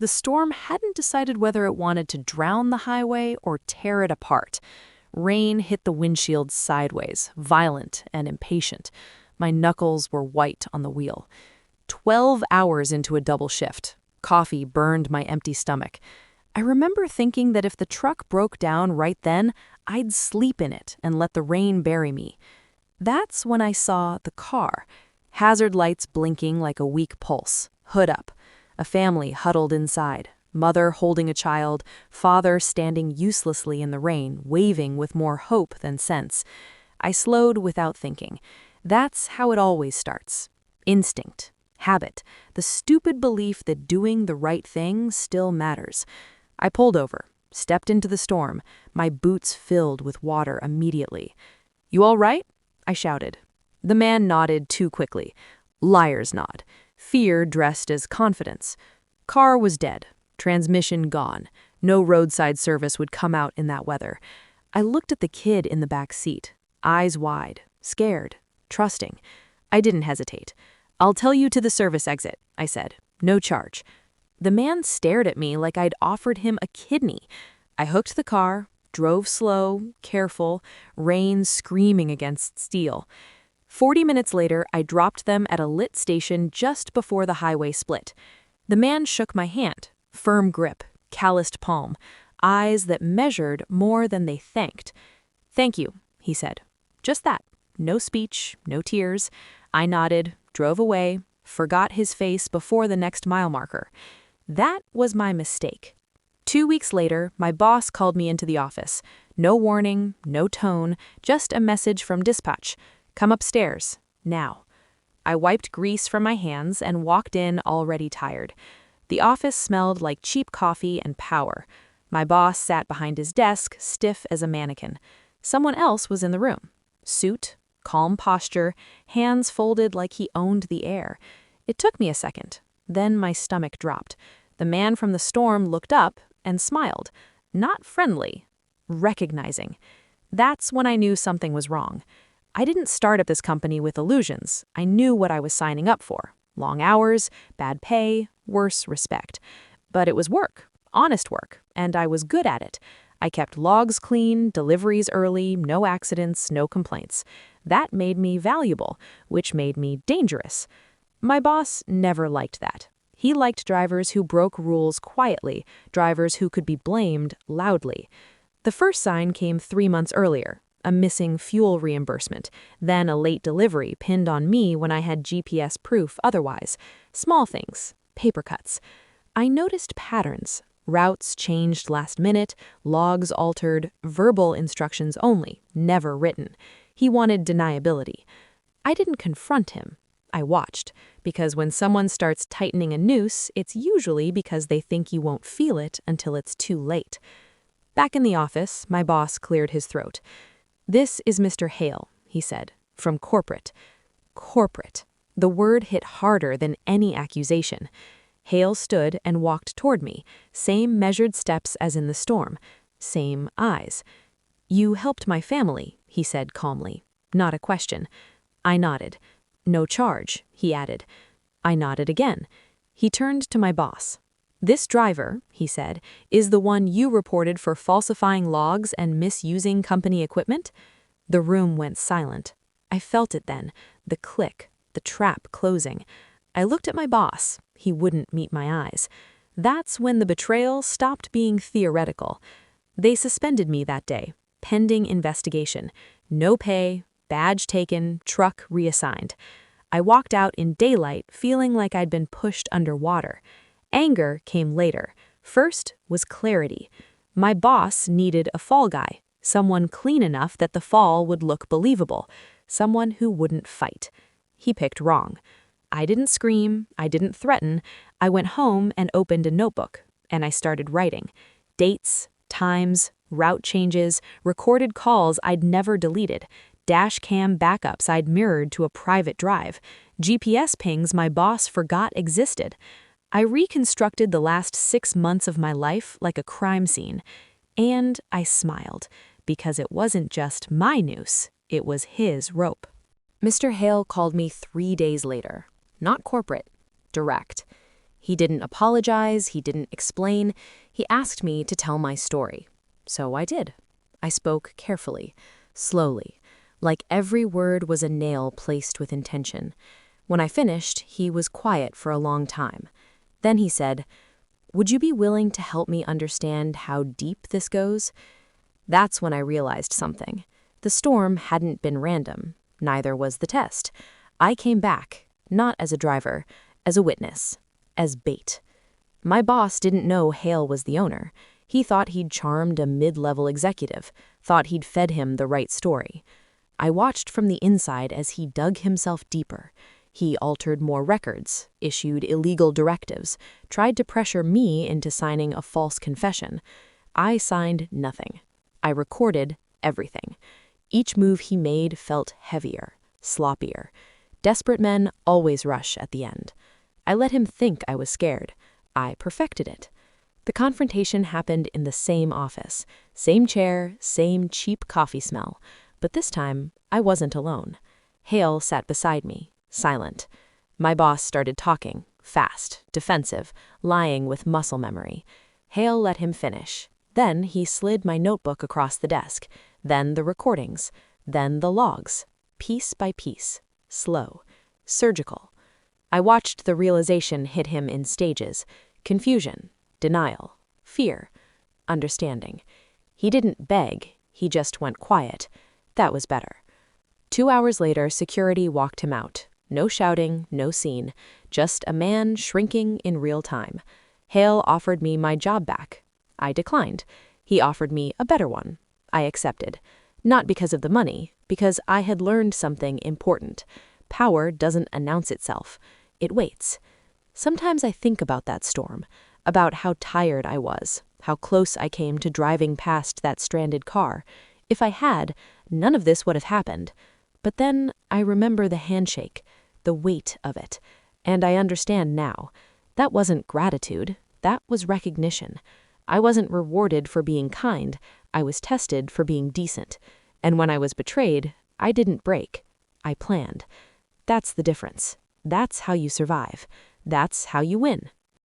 the storm hadn't decided whether it wanted to drown the highway or tear it apart. Rain hit the windshield sideways, violent and impatient. My knuckles were white on the wheel. 12 hours into a double shift. Coffee burned my empty stomach. I remember thinking that if the truck broke down right then, I'd sleep in it and let the rain bury me. That's when I saw the car. Hazard lights blinking like a weak pulse. Hood up. A family huddled inside. Mother holding a child, father standing uselessly in the rain, waving with more hope than sense. I slowed without thinking. That's how it always starts. Instinct. Habit. The stupid belief that doing the right thing still matters. I pulled over, stepped into the storm, my boots filled with water immediately. "You all right?" I shouted. The man nodded too quickly. Liar's nod. Fear dressed as confidence. Car was dead. Transmission gone. No roadside service would come out in that weather. I looked at the kid in the back seat, eyes wide, scared, trusting. I didn't hesitate. "I'll tell you to the service exit," I said. "No charge." The man stared at me like I'd offered him a kidney. I hooked the car, drove slow, careful, rain screaming against steel. 40 minutes later, I dropped them at a lit station just before the highway split. The man shook my hand, firm grip, calloused palm, eyes that measured more than they thanked. "Thank you," he said. Just that. No speech, no tears. I nodded, drove away, forgot his face before the next mile marker. That was my mistake. 2 weeks later, my boss called me into the office. No warning, no tone, just a message from dispatch. "Come upstairs, now." I wiped grease from my hands and walked in already tired. The office smelled like cheap coffee and power. My boss sat behind his desk, stiff as a mannequin. Someone else was in the room. Suit, calm posture, hands folded like he owned the air. It took me a second. Then my stomach dropped. The man from the storm looked up and smiled. Not friendly, recognizing. That's when I knew something was wrong. I didn't start at this company with illusions. I knew what I was signing up for. Long hours, bad pay, worse respect. But it was work, honest work, and I was good at it. I kept logs clean, deliveries early, no accidents, no complaints. That made me valuable, which made me dangerous. My boss never liked that. He liked drivers who broke rules quietly, drivers who could be blamed loudly. The first sign came 3 months earlier, a missing fuel reimbursement, then a late delivery pinned on me when I had GPS proof otherwise. Small things, paper cuts. I noticed patterns. Routes changed last minute, logs altered, verbal instructions only, never written. He wanted deniability. I didn't confront him. I watched, because when someone starts tightening a noose, it's usually because they think you won't feel it until it's too late. Back in the office, my boss cleared his throat. "This is Mr. Hale," he said, "from corporate." Corporate. The word hit harder than any accusation. Hale stood and walked toward me, same measured steps as in the storm, same eyes. "You helped my family," he said calmly. Not a question. I nodded. "No charge," he added. I nodded again. He turned to my boss. "This driver," he said, "is the one you reported for falsifying logs and misusing company equipment?" The room went silent. I felt it then, the click, the trap closing. I looked at my boss. He wouldn't meet my eyes. That's when the betrayal stopped being theoretical. They suspended me that day, pending investigation. No pay, badge taken, truck reassigned. I walked out in daylight feeling like I'd been pushed underwater. Anger came later. First was clarity. My boss needed a fall guy, someone clean enough that the fall would look believable, someone who wouldn't fight. He picked wrong. I didn't scream, I didn't threaten. I went home and opened a notebook, and I started writing. Dates, times, route changes, recorded calls I'd never deleted, dash cam backups I'd mirrored to a private drive, GPS pings my boss forgot existed. I reconstructed the last 6 months of my life like a crime scene. And I smiled, because it wasn't just my noose, it was his rope. Mr. Hale called me 3 days later. Not corporate, direct. He didn't apologize, he didn't explain. He asked me to tell my story. So I did. I spoke carefully, slowly, like every word was a nail placed with intention. When I finished, he was quiet for a long time. Then he said, "Would you be willing to help me understand how deep this goes?" That's when I realized something. The storm hadn't been random. Neither was the test. I came back, not as a driver, as a witness, as bait. My boss didn't know Hale was the owner. He thought he'd charmed a mid-level executive, thought he'd fed him the right story. I watched from the inside as he dug himself deeper. He altered more records, issued illegal directives, tried to pressure me into signing a false confession. I signed nothing. I recorded everything. Each move he made felt heavier, sloppier. Desperate men always rush at the end. I let him think I was scared. I perfected it. The confrontation happened in the same office, same chair, same cheap coffee smell. But this time, I wasn't alone. Hale sat beside me, silent. My boss started talking, fast, defensive, lying with muscle memory. Hale let him finish. Then he slid my notebook across the desk, then the recordings, then the logs, piece by piece, slow, surgical. I watched the realization hit him in stages: confusion, denial, fear, understanding. He didn't beg, he just went quiet. That was better. 2 hours later, security walked him out. No shouting, no scene, just a man shrinking in real time. Hale offered me my job back. I declined. He offered me a better one. I accepted. Not because of the money, because I had learned something important. Power doesn't announce itself. It waits. Sometimes I think about that storm, about how tired I was, how close I came to driving past that stranded car. If I had, none of this would have happened. But then I remember the handshake, the weight of it, and I understand now. That wasn't gratitude, that was recognition. I wasn't rewarded for being kind, I was tested for being decent. And when I was betrayed, I didn't break. I planned. That's the difference. That's how you survive. That's how you win.